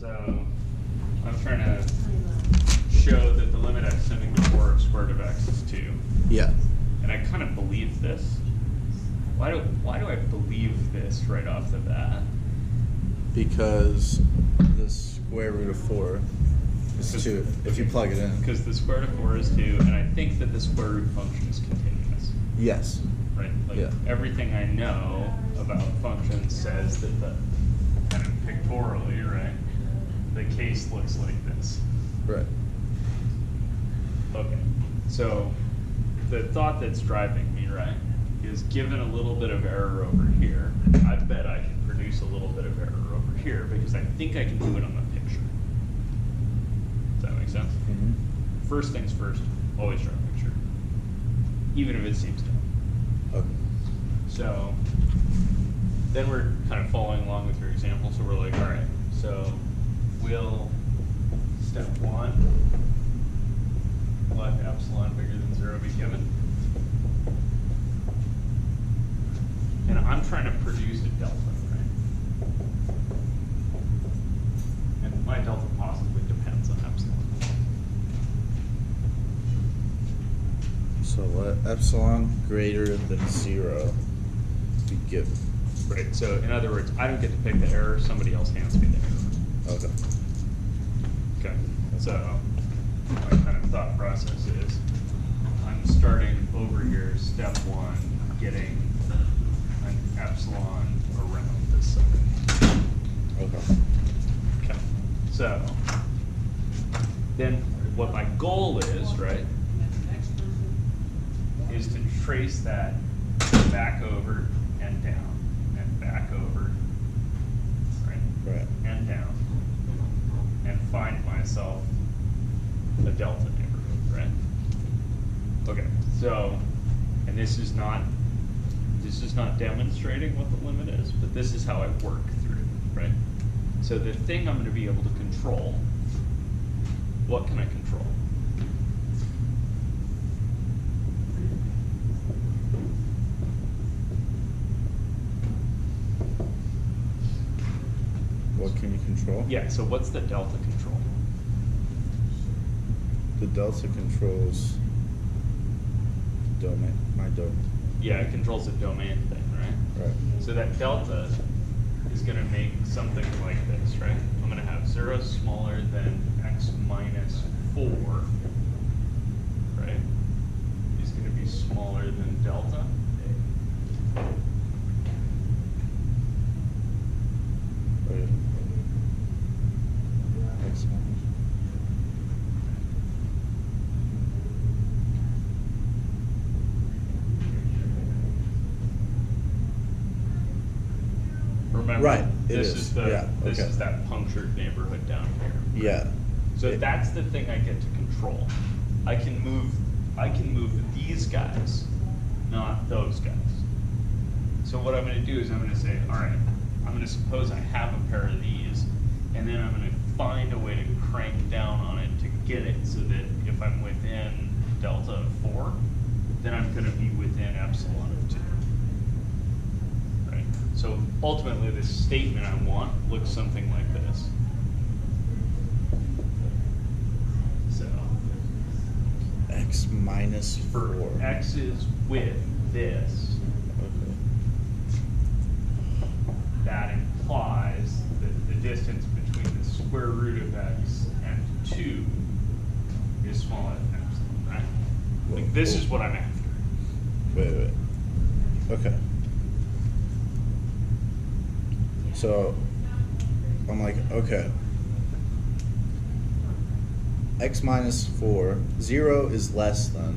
So I'm trying to show that the limit x tending to 4 of square root of x is 2. Yeah. And I kind of believe this. Why do I believe this right off the bat? Because the square root of 4 is 2 if you plug it in. Because the square root of 4 is 2, and I think that the square root function is continuous. Yes. Right? Like Yeah. everything I know about functions says that the kind of pictorially, right? The case looks like this. Right. Okay. So the thought that's driving me, right, is given a little bit of error over here, I bet I can produce a little bit of error over here because I think I can do it on the picture. Does that make sense? Mm-hmm. First things first, always draw a picture. Even if it seems dumb. Okay. So then we're kind of following along with your example, so we're like, all right, so will step 1 let epsilon bigger than 0 be given? And I'm trying to produce a delta, right? And my delta possibly depends on epsilon. So let epsilon greater than 0 be given. Right, so in other words, I don't get to pick the error, somebody else hands me the error. Okay. Okay, so my kind of thought process is I'm starting over here, step 1, getting an epsilon around this side. Okay. Okay, so then what my goal is, right, is to trace that back over and down, and back over, right? Right. And down, and find myself a delta neighborhood, right? Okay, so, and this is not demonstrating what the limit is, but this is how I work through it, right? So the thing I'm going to be able to control, what can I control? What can you control? Yeah, so what's the delta control? The delta controls domain, my domain. Yeah, it controls the domain thing, right? Right. So that delta is going to make something like this, right? I'm going to have 0 smaller than x minus 4, right? Is going to be smaller than delta. Right. X minus. Remember, Right, it this is. the Yeah, this okay. is that punctured neighborhood down here. Yeah. So that's the thing I get to control. I can move these guys, not those guys. So what I'm going to do is I'm going to say, all right, I'm going to suppose I have a pair of these, and then I'm going to find a way to crank down on it to get it so that if I'm within delta of 4, then I'm going to be within epsilon of 2. Right? So ultimately, the statement I want looks something like this. So X minus 4. for x's with this, Okay. that implies that the distance between the square root of x and 2 is smaller than epsilon, right? Like this is what I'm after. Wait. Okay. So I'm like, okay. X minus 4, 0 is less than.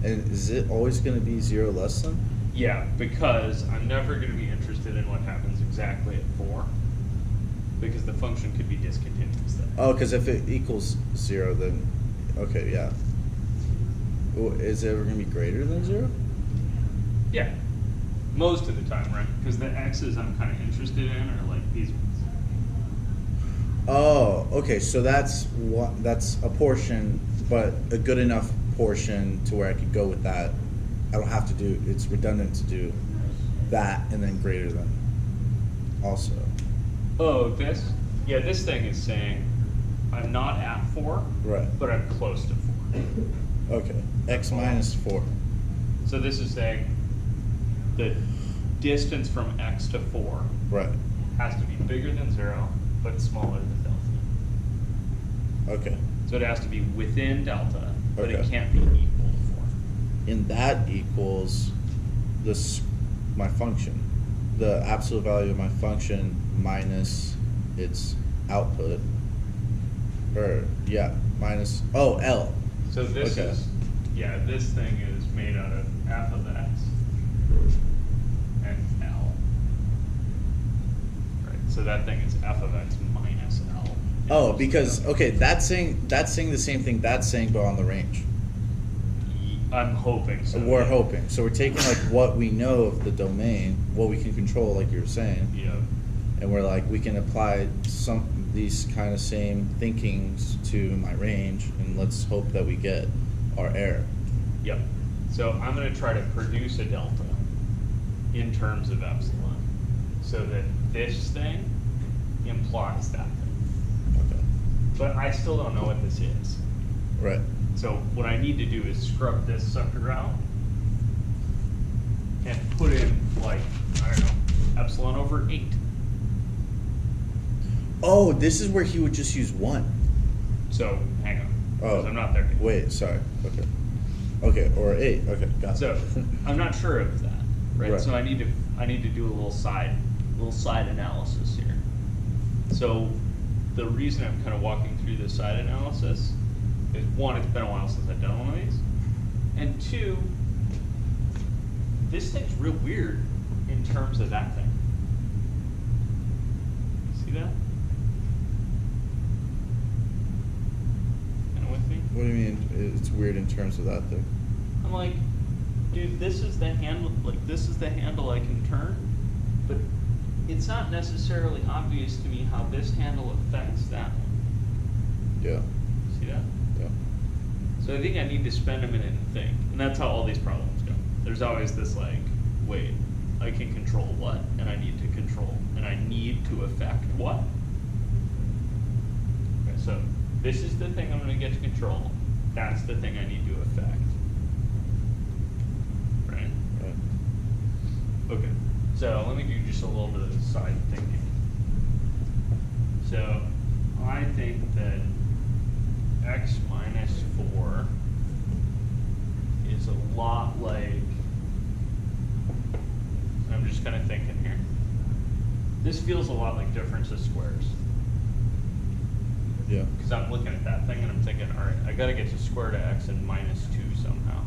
And is it always going to be 0 less than? Yeah, because I'm never going to be interested in what happens exactly at 4, because the function could be discontinuous then. Oh, because if it equals 0, then, okay, yeah. Well, is it ever going to be greater than 0? Yeah, most of the time, right? Because the x's I'm kind of interested in are like these ones. Oh, okay, so that's a portion, but a good enough portion to where I could go with that. I don't have to do, it's redundant to do that and then greater than also. Oh, this? Yeah, this thing is saying, I'm not at 4, Right. but I'm close to 4. Okay. X minus 4. So this is saying the distance from x to 4 Right. has to be bigger than 0, but smaller than delta. Okay. So it has to be within delta, but it Okay. can't be equal to 4. And that equals this my function. The absolute value of my function minus its output. Or yeah, minus L. So this Okay. is, yeah, this thing is made out of f of x and L. Right, so that thing is f of x minus L. Oh, because okay, that's saying the same thing that's saying, but on the range. I'm hoping so. We're hoping. So we're taking like what we know of the domain, what we can control, like you were saying, Yeah. and we're like we can apply some these kind of same thinkings to my range, and let's hope that we get our error. Yep. So I'm going to try to produce a delta in terms of epsilon, so that this thing implies that thing. Okay. But I still don't know what this is. Right. So what I need to do is scrub this sucker out and put in, like, I don't know, epsilon over 8. Oh, this is where he would just use 1. So hang on, because Oh, I'm not there yet. Wait, sorry. Okay. Okay, or 8. Okay, got it. So I'm not sure of that, right? Right. So I need to do a little side analysis here. So the reason I'm kind of walking through this side analysis is, 1, it's been a while since I've done one of these, and 2, this thing's real weird in terms of that thing. See that? Kind of with me? What do you mean? It's weird in terms of that thing. I'm like, dude, this is the handle. Like, this is the handle I can turn, but it's not necessarily obvious to me how this handle affects that one. Yeah. See that? Yeah. So I think I need to spend a minute and think, and that's how all these problems go. There's always this like, wait, I can control what, and I need to control, and I need to affect what. Okay, so this is the thing I'm going to get to control. That's the thing I need to affect. Right? Right. Okay. So let me do just a little bit of side thinking. So I think that x minus 4 is a lot like, I'm just kind of thinking here. This feels a lot like difference of squares. Yeah. Because I'm looking at that thing and I'm thinking, all right, I got to get to square root of x and minus 2 somehow.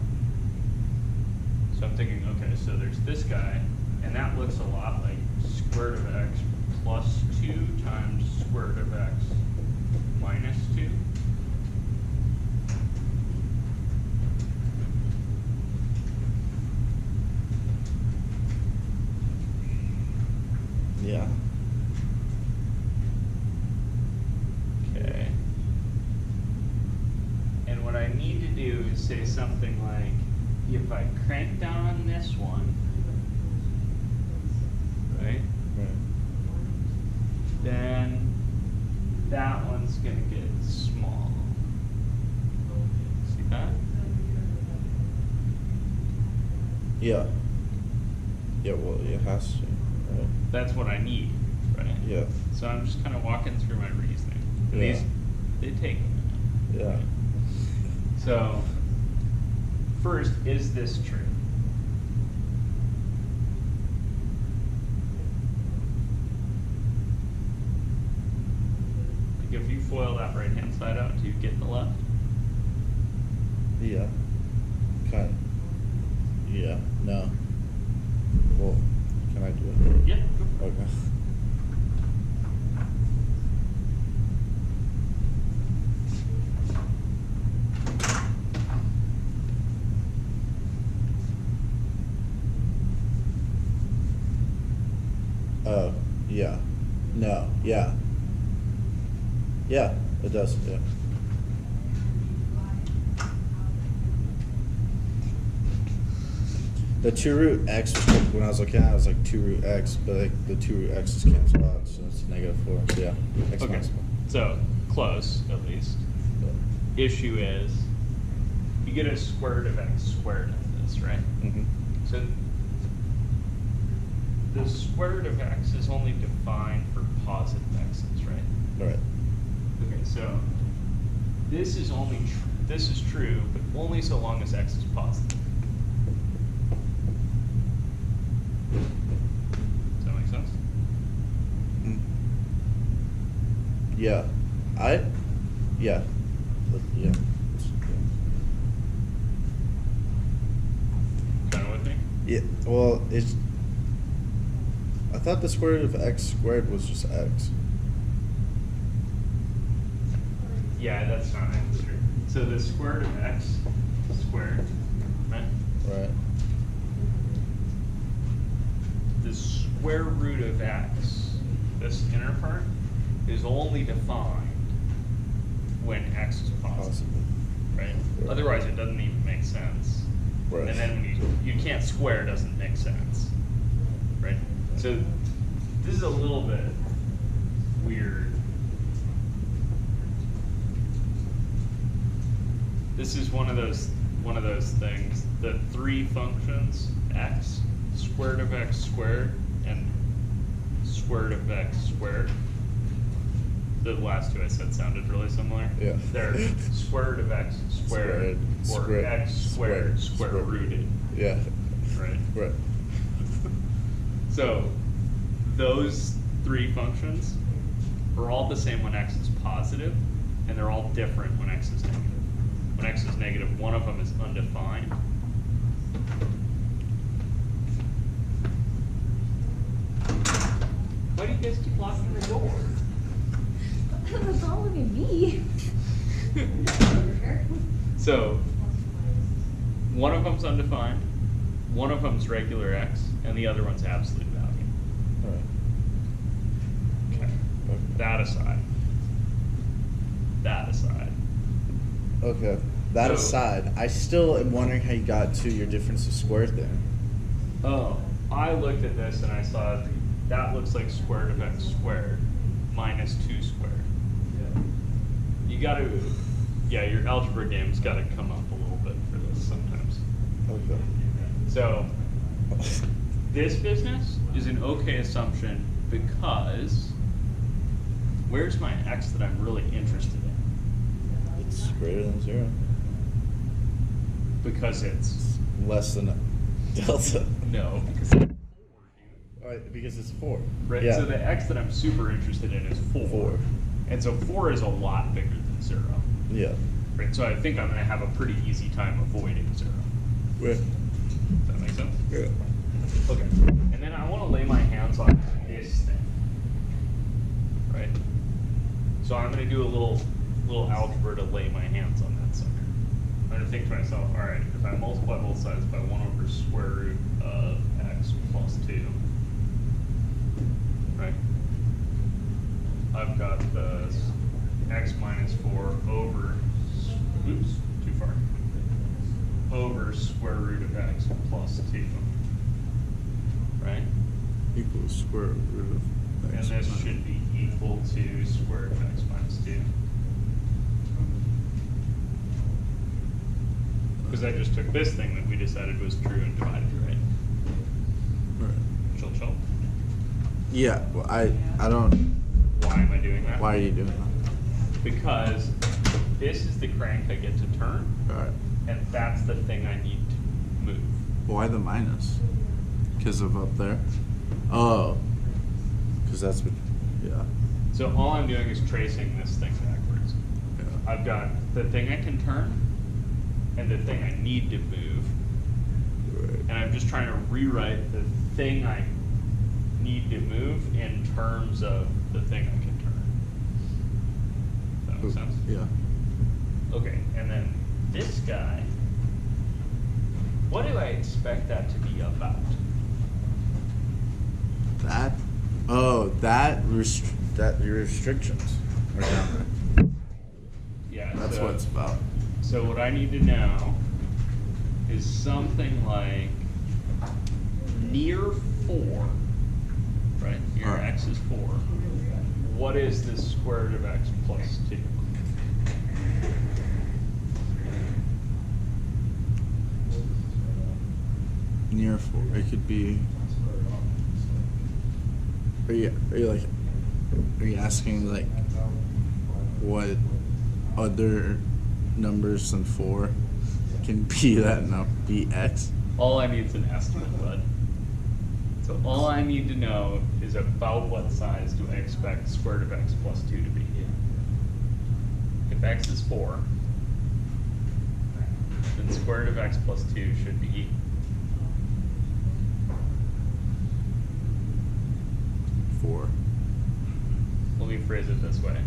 So I'm thinking, okay, so there's this guy, and that looks a lot like square root of x plus 2 times square root of x minus 2. Yeah. Okay. And what I need to do is say something like, if I crank down on this one, right, Right. then that one's going to get small. See that? Yeah. Yeah, well, it has to. Right. That's what I need, right? Yeah. So I'm just kind of walking through my reasoning. And Yeah. these, they take a minute. Yeah. So, first, is this true? Like if you FOIL that right hand side out, do you get the left? Yeah. Kind of. Yeah. No. Well, can I do it? Yeah. Go for it. Okay. Yeah. No. Yeah. Yeah, it does. Yeah. The 2 root x was when I was looking at it, I was like 2 root x, but like the 2 root x is canceled out, so it's -4. So yeah, x Okay, minus 1. so close at least. Issue is you get a square root of x squared in this, right? Mm-hmm. So the square root of x is only defined for positive x's, right? All right. Okay, so this is only this is true, but only so long as x is positive. Does that make sense? Yeah. Yeah. Yeah. Kind of with me? Yeah. Well, I thought the square root of x squared was just x. Yeah, that's not true. So the square root of x squared, right? Right. The square root of x, this inner part, is only defined when x is positive, right? Right. Otherwise, it doesn't even make sense. Right. And then when you can't square, doesn't make sense, right? So this is a little bit weird. This is one of those things. The 3 functions, x, square root of x squared, and square root of x squared. The last 2 I said sounded really similar. Yeah. They're square root of x squared, or x squared square rooted. Yeah. Right? Right. So those 3 functions are all the same when x is positive, and they're all different when x is negative. When x is negative, one of them is undefined. Why do you guys keep locking the door? That's all look at me. So, one of them's undefined, one of them's regular x, and the other one's absolute value. All right. Okay. That aside. Okay. That So- aside, I still am wondering how you got to your difference of squared there. Oh, I looked at this and I saw that looks like square root of x squared minus 2 squared. You gotta, yeah, your algebra game's gotta come up a little bit for this sometimes. Okay. So, this business is an okay assumption because where's my x that I'm really interested in? It's greater than 0. Because it's, Less than delta. no, because it's 4, dude. Because it's 4. Right, Yeah. so the x that I'm super interested in is 4. 4. And so 4 is a lot bigger than 0. Yeah. Right, so I think I'm gonna have a pretty easy time avoiding 0. Right. Does that make sense? Yeah. Okay, and then I wanna lay my hands on this thing. Right? So I'm gonna do a little algebra to lay my hands on that sucker. I'm gonna think to myself, all right, if I multiply both sides by 1 over square root of x plus 2, right? I've got the x minus 4 over, oops, too far, over square root of x plus 2, right? Equals square root of And x. this should be equal to square root of x minus 2. Because I just took this thing that we decided was true and divided, right? Right. Chill, chill. Yeah. Well, I don't. Why am I doing that? Why are you doing that? Because this is the crank I get to turn, All right. and that's the thing I need to move. Why the minus? Because of up there? Oh. Because that's what. Yeah. So all I'm doing is tracing this thing backwards. Yeah. I've got the thing I can turn, and the thing I need to move, Right. and I'm just trying to rewrite the thing I need to move in terms of the thing I can turn. Does that make sense? Yeah. Okay, and then this guy, what do I expect that to be about? That. Oh, that your restrictions are down there. Yeah, That's so, what it's about. So what I need to know is something like near 4, right? Your Alright. x is 4. What is the square root of x plus 2? Near 4. It could be. Are you asking like what other numbers than 4 can be that be x? All I need is an estimate, bud. So all I need to know is about what size do I expect square root of x plus 2 to be. If x is 4, then square root of x plus 2 should be 4. Let me phrase it this way.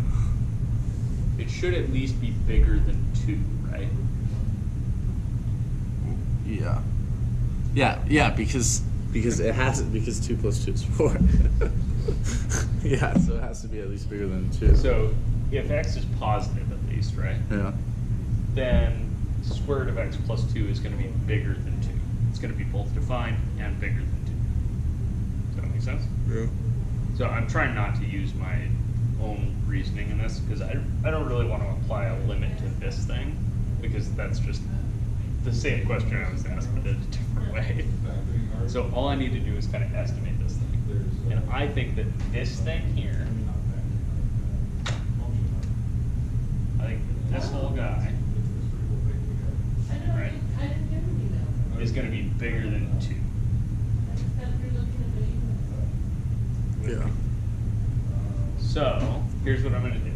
It should at least be bigger than 2, right? Yeah. Yeah, because it has because 2 plus 2 is 4. Yeah, so it has to be at least bigger than 2. So if x is positive at least, right? Yeah. Then square root of x plus 2 is going to be bigger than 2. It's going to be both defined and bigger than 2. Does that make sense? Yeah. So I'm trying not to use my own reasoning in this because I don't really want to apply a limit to this thing because that's just the same question I was asked but in a different way. So all I need to do is kind of estimate this thing. And I think that this thing here, I think that this whole guy, right, is going to be bigger than 2. Yeah. So here's what I'm going to do.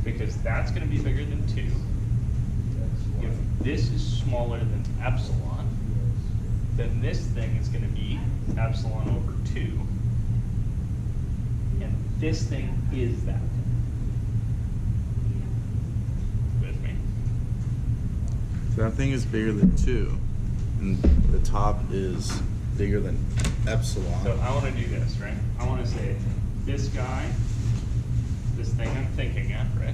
Because that's going to be bigger than 2. If this is smaller than epsilon, then this thing is going to be epsilon over 2. And this thing is that thing. With me? So that thing is bigger than 2, and the top is bigger than epsilon. So I want to do this, right? I want to say this guy, this thing I'm thinking at, right,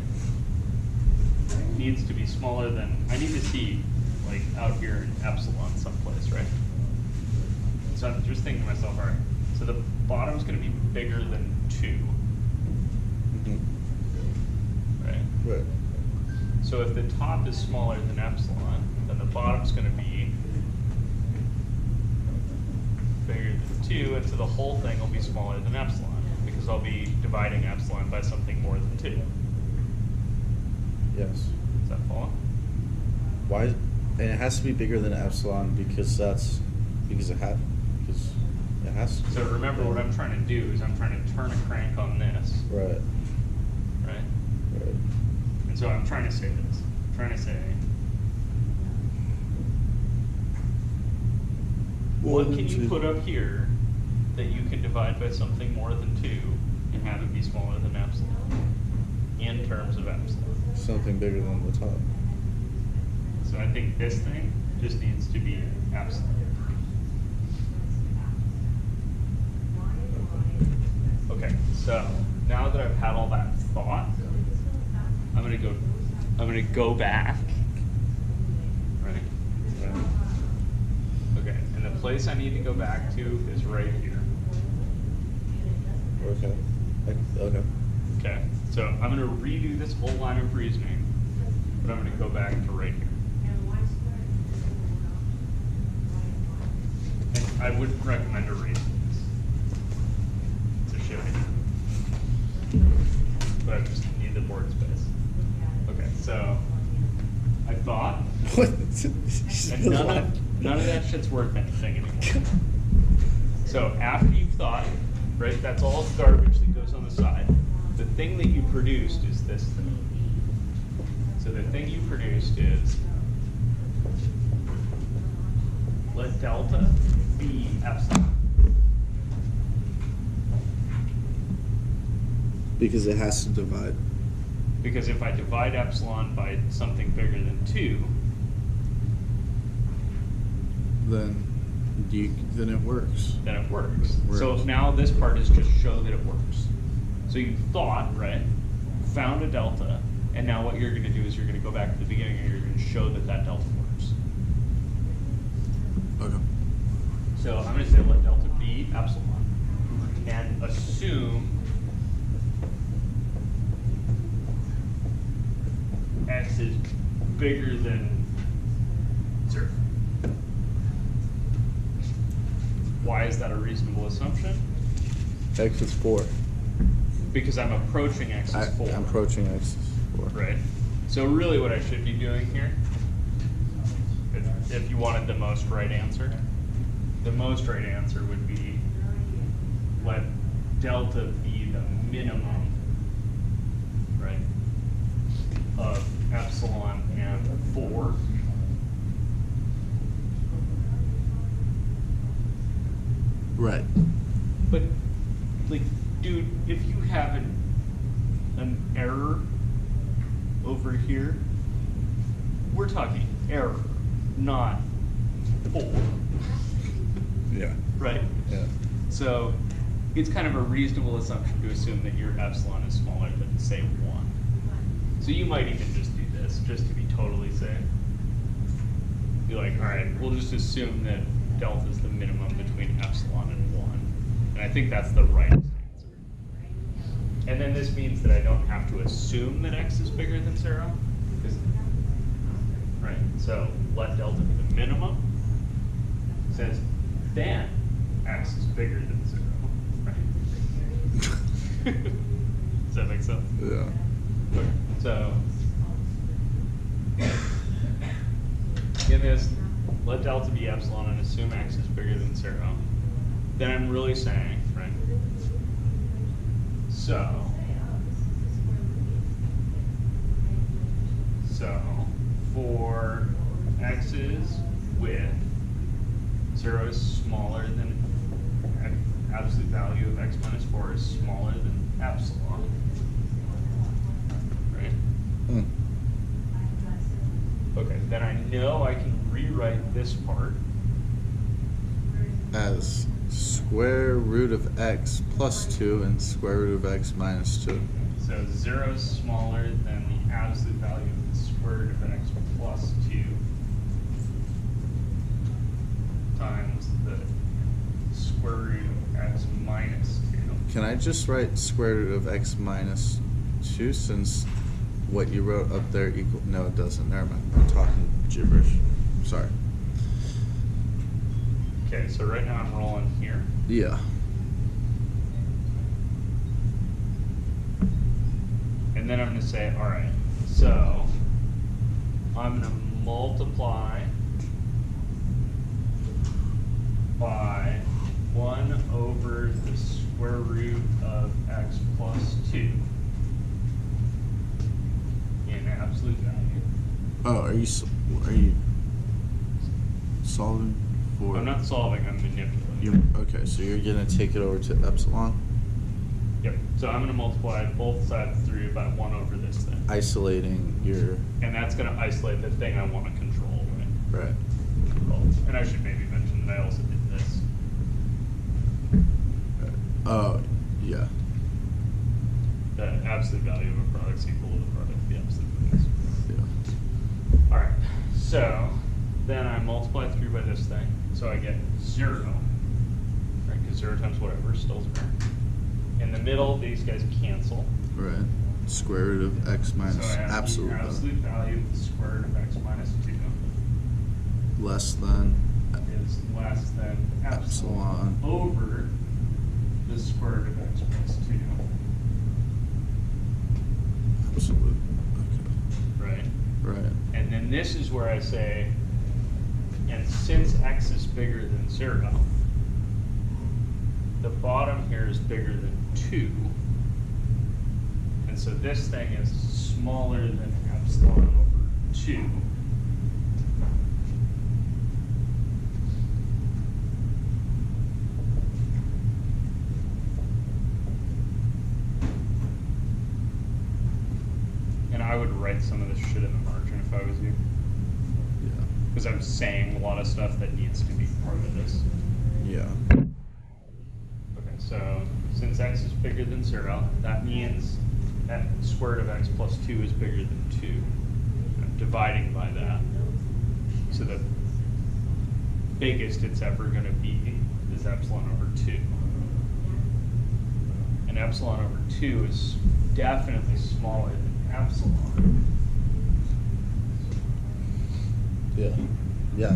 needs to be smaller than, I need to see, like, out here in epsilon someplace, right? So I'm just thinking to myself, all right, so the bottom's going to be bigger than 2, Mhm. right? Right. So if the top is smaller than epsilon, then the bottom's going to be bigger than 2, and so the whole thing will be smaller than epsilon, because I'll be dividing epsilon by something more than 2. Yes. Does that follow? Why? And it has to be bigger than epsilon because it has to. So remember what I'm trying to do is I'm trying to turn a crank on this, Right. right? Right. And so I'm trying to say this. I'm trying to say, what can you put up here that you can divide by something more than 2 and have it be smaller than epsilon in terms of epsilon? Something bigger than the top. So I think this thing just needs to be epsilon. Okay, so now that I've had all that thought, I'm gonna go back. Right? Okay, and the place I need to go back to is right here. Okay. Okay. Okay, so I'm gonna redo this whole line of reasoning, but I'm gonna go back to right here. And I wouldn't recommend erasing this. It's a shit idea. But I just need the board space. Okay, so I thought, What? and none of that shit's worth anything anymore. So after you've thought, right, that's all garbage that goes on the side. The thing that you produced is this thing. So the thing you produced is, let delta be epsilon. Because it has to divide. Because if I divide epsilon by something bigger than 2, Then it works. then it works. Works. So now this part is just show that it works. So you thought, right, found a delta, and now what you're going to do is you're going to go back to the beginning and you're going to show that that delta works. Okay. So I'm going to say let delta be epsilon, and assume x is bigger than 0. Why is that a reasonable assumption? X is 4. Because I'm approaching x is 4. I'm approaching X is 4. Right. So really what I should be doing here, if you wanted the most right answer, the most right answer would be let delta be the minimum, right, of epsilon and 4. Right. But, like, dude, if you have an error over here, we're talking error, not 4. Yeah. Right? Yeah. So it's kind of a reasonable assumption to assume that your epsilon is smaller than, say, 1. So you might even just do this, just to be totally safe. Be like, all right, we'll just assume that delta is the minimum between epsilon and 1. And I think that's the right answer. And then this means that I don't have to assume that x is bigger than 0. Right, so let delta be the minimum. It says then x is bigger than 0. Right? Does that make sense? Yeah. Okay, so in this, let delta be epsilon and assume x is bigger than 0. Then I'm really saying, right? So for x's with 0 is smaller than absolute value of x minus 4 is smaller than epsilon, right? Mm. Okay, then I know I can rewrite this part As square root of x plus 2 and square root of x minus 2. So 0 is smaller than the absolute value of the square root of x plus 2 times the square root of x minus 2. Can I just write square root of x minus 2 since what you wrote up there equal? No, it doesn't. Never mind. I'm talking gibberish. Sorry. Okay, so right now I'm rolling here. Yeah. And then I'm going to say, all right, so I'm going to multiply by 1 over the square root of x plus 2 in absolute value. Oh, are you solving for? I'm not solving, I'm manipulating. Okay, so you're gonna take it over to epsilon, Yep, so I'm going to multiply both sides through by 1 over this thing. isolating your And that's going to isolate the thing I want to control, right? right. Well, and I should maybe mention that I also did this. Oh, yeah. The absolute value of a product is equal to the product of the absolute values. Yeah. All right, so then I multiply through by this thing, so I get 0, right? Because 0 times whatever is still 0. In the middle, these guys cancel. Right. Square root of x minus So I have absolute the absolute value of the square root of x minus 2 less than is less than epsilon over the square root of x plus 2. absolute. Right? Right. And then this is where I say, and since x is bigger than 0, the bottom here is bigger than 2. And so this thing is smaller than epsilon over 2. And I would write some of this shit in the margin if I was you. Yeah. Because I'm saying a lot of stuff that needs to be part of this. Yeah. Okay, so since x is bigger than 0, that means that square root of x plus 2 is bigger than 2. I'm dividing by that. So the biggest it's ever going to be is epsilon over 2. And epsilon over 2 is definitely smaller than epsilon. Yeah. Yeah.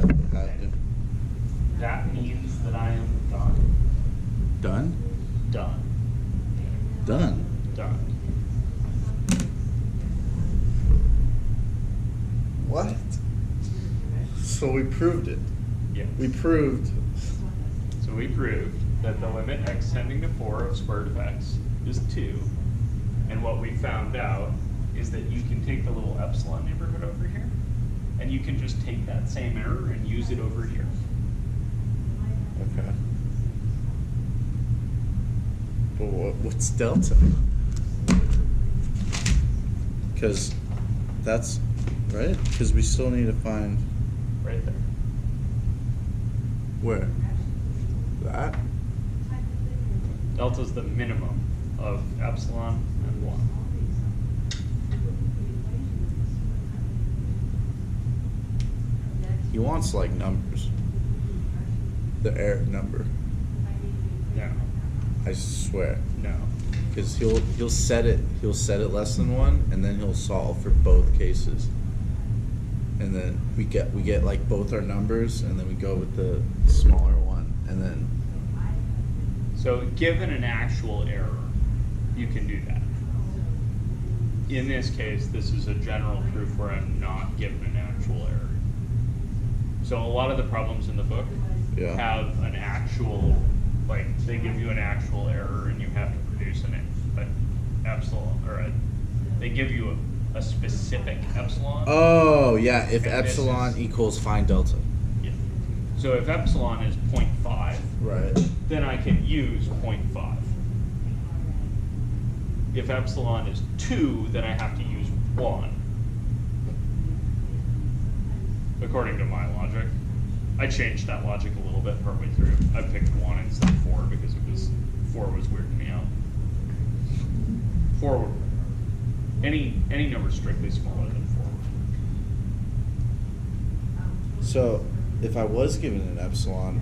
That means that I am done. Done? Done. Done. Done. What? So we proved it. Yes. We proved. So we proved that the limit x tending to 4 of square root of x is 2. And what we found out is that you can take the little epsilon neighborhood over here, and you can just take that same error and use it over here. Okay. But what's delta? Because that's right. Because we still need to find Right there. where that. Delta is the minimum of epsilon and 1. He wants like numbers. The error number. No. I swear. No. Because he'll set it less than 1, and then he'll solve for both cases. And then we get like both our numbers, and then we go with the smaller one, and then So given an actual error, you can do that. In this case, this is a general proof where I'm not given an actual error. So a lot of the problems in the book Yeah. have an actual, like they give you an actual error and you have to produce an epsilon, or they give you a specific epsilon. oh yeah, if And this epsilon is- equals find delta. Yeah. So if epsilon is 0.5, Right. then I can use 0.5. If epsilon is 2, then I have to use 1. According to my logic. I changed that logic a little bit partway through. I picked 1 instead of 4 because 4 was weirding me out. 4 would, any number strictly smaller than 4 would work. So if I was given an epsilon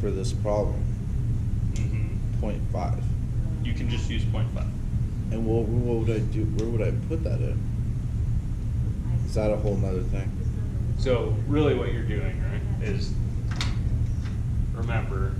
for this problem, 0.5, You can just use 0.5. and what would I do? Where would I put that in? Is that a whole nother thing? So really what you're doing, right, is remember